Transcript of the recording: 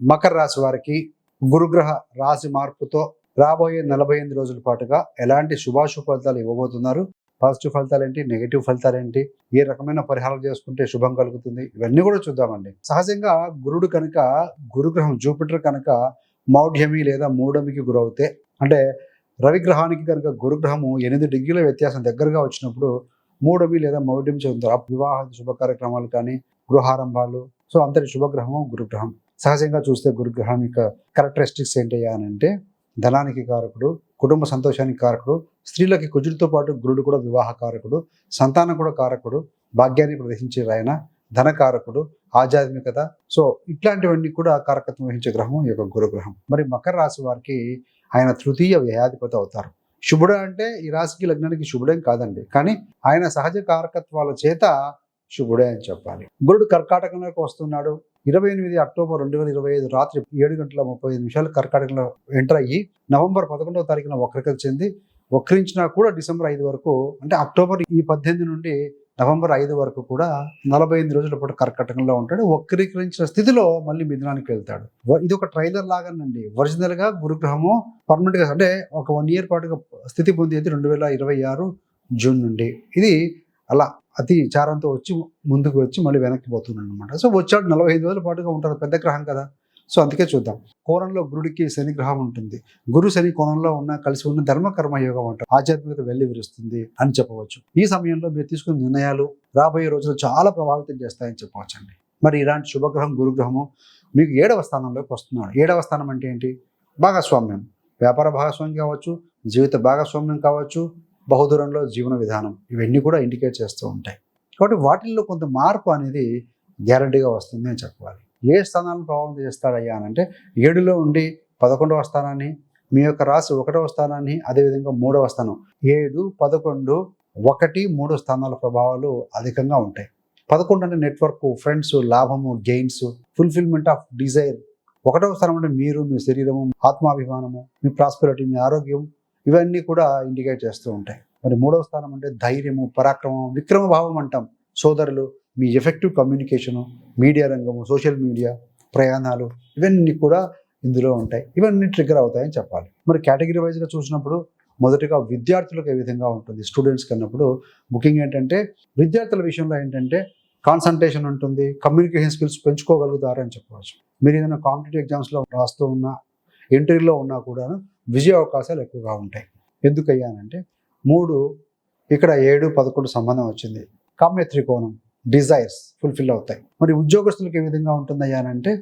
మకర రాశి వారికి గురుగ్రహ రాశి మార్పుతో రాబోయే 48 రోజుల పాటుగా ఎలాంటి శుభాశుభ ఫలితాలు ఇవ్వబోతున్నారు, పాజిటివ్ ఫలితాలు ఏంటి, నెగిటివ్ ఫలితాలు ఏంటి, ఏ రకమైన పరిహారాలు చేసుకుంటే శుభం కలుగుతుంది, ఇవన్నీ కూడా చూద్దామండి. సహజంగా గురుడు కనుక, గురుగ్రహం జూపిటర్ కనుక మౌఢ్యమి లేదా మూఢమికి గురవుతే, అంటే రవిగ్రహానికి కనుక గురుగ్రహము 8 డిగ్రీల వ్యత్యాసం దగ్గరగా వచ్చినప్పుడు మూఢమి లేదా మౌఢ్యం చెందుతారు. వివాహ శుభ కార్యక్రమాలు కానీ, గృహారంభాలు, సో అంతటి శుభగ్రహము గురుగ్రహం. సహజంగా చూస్తే గురుగ్రహం యొక్క క్యారెక్టరిస్టిక్స్ ఏంటయ్యా అని అంటే, ధనానికి కారకుడు, కుటుంబ సంతోషానికి కారకుడు, స్త్రీలకి కుజుడితో పాటు గురుడు కూడా వివాహ కారకుడు, సంతానం కూడా కారకుడు, భాగ్యాన్ని ప్రదర్శించే ఆయన, ధనకారకుడు, ఆధ్యాత్మికత, సో ఇట్లాంటివన్నీ కూడా కారకత్వం వహించే గ్రహం ఈ యొక్క గురుగ్రహం. మరి మకర రాశి వారికి ఆయన తృతీయ వ్యయాధిపతి అవుతారు. శుభుడు అంటే ఈ రాశికి లగ్నానికి శుభుడేం కాదండి, కానీ ఆయన సహజ కారకత్వాల చేత శుభుడే అని చెప్పాలి. గురుడు కర్కాటకంలోకి వస్తున్నాడు. 28 అక్టోబర్ 2025 రాత్రి 7:35 కర్కాటకంలో ఎంటర్ అయ్యి నవంబర్ 11వ తారీఖున వక్రగతి చెంది, వక్రించినా కూడా డిసెంబర్ 5 వరకు, అంటే అక్టోబర్ 18 నుండి నవంబర్ 5 వరకు కూడా 48 రోజుల పాటు కర్కాటకంలో ఉంటాడు. వక్రీకరించిన స్థితిలో మళ్ళీ మిథునానికి వెళ్తాడు. ఇది ఒక ట్రైలర్ లాగానండి. ఒరిజినల్ గా గురుగ్రహము పర్మనెంట్ గా, అంటే ఒక 1 year పాటుగా స్థితి పొందేది 2026 జూన్ నుండి. ఇది అలా అతి చారంతో వచ్చి ముందుకు వచ్చి మళ్ళీ వెనక్కి పోతున్నాడు అనమాట. సో వచ్చాడు 45 రోజుల పాటుగా ఉంటారు, పెద్ద గ్రహం కదా. సో అందుకే చూద్దాం. కోణంలో గురుడికి శని గ్రహం ఉంటుంది. గురు శని కోణంలో ఉన్న కలిసి ఉన్న ధర్మకర్మ యోగం అంటారు. ఆధ్యాత్మికత వెళ్లి విరుస్తుంది అని చెప్పవచ్చు. ఈ సమయంలో మీరు తీసుకున్న నిర్ణయాలు రాబోయే రోజులు చాలా ప్రభావితం చేస్తాయని చెప్పవచ్చు అండి. మరి ఇలాంటి శుభగ్రహం గురుగ్రహము మీకు 7వ స్థానంలోకి వస్తున్నాడు. 7వ స్థానం అంటే ఏంటి? భాగస్వామ్యం. వ్యాపార భాగస్వామ్యం కావచ్చు, జీవిత భాగస్వామ్యం కావచ్చు, బహుదూరంలో జీవన విధానం, ఇవన్నీ కూడా ఇండికేట్ చేస్తూ ఉంటాయి. కాబట్టి వాటిల్లో కొంత మార్పు అనేది గ్యారంటీగా వస్తుంది అని చెప్పాలి. ఏ స్థానాలను ప్రభావితం చేస్తాడయ్యా అని అంటే, 7లో ఉండి 11వ స్థానాన్ని, మీ యొక్క రాశి 1వ స్థానాన్ని, అదేవిధంగా 3వ స్థానం, 7, 11, 1, 3 స్థానాల ప్రభావాలు అధికంగా ఉంటాయి. 11 అంటే నెట్వర్క్, ఫ్రెండ్స్, లాభము, గెయిన్స్, ఫుల్ఫిల్మెంట్ ఆఫ్ డిజైర్. 1వ స్థానం అంటే మీరు, మీ శరీరము, ఆత్మాభిమానము, మీ ప్రాస్పెరిటీ, మీ ఆరోగ్యం, ఇవన్నీ కూడా ఇండికేట్ చేస్తూ ఉంటాయి. మరి 3వ స్థానం అంటే ధైర్యము, పరాక్రమం, విక్రమ భావం అంటాం. సోదరులు, మీ ఎఫెక్టివ్ కమ్యూనికేషను, మీడియా రంగము, సోషల్ మీడియా, ప్రయాణాలు, ఇవన్నీ కూడా ఇందులో ఉంటాయి. ఇవన్నీ ట్రిగ్గర్ అవుతాయని చెప్పాలి. మరి కేటగిరీ వైజ్గా చూసినప్పుడు మొదటిగా విద్యార్థులకు ఏ విధంగా ఉంటుంది, స్టూడెంట్స్కి అన్నప్పుడు ముఖ్యంగా ఏంటంటే, విద్యార్థుల విషయంలో ఏంటంటే కాన్సన్ట్రేషన్ ఉంటుంది, కమ్యూనికేషన్ స్కిల్స్ పెంచుకోగలుగుతారని చెప్పవచ్చు. మీరు ఏదైనా కాంపిటేటివ్ ఎగ్జామ్స్లో రాస్తూ ఉన్నా, ఇంటర్వ్యూలో ఉన్నా కూడా విజయ అవకాశాలు ఎక్కువగా ఉంటాయి. ఎందుకయ్యానంటే 3 ఇక్కడ 7, 11 సంబంధం వచ్చింది. కామ్య త్రికోణం, డిజైర్స్ ఫుల్ఫిల్ అవుతాయి. మరి ఉద్యోగస్తులకు ఏ విధంగా ఉంటుందయ్యానంటే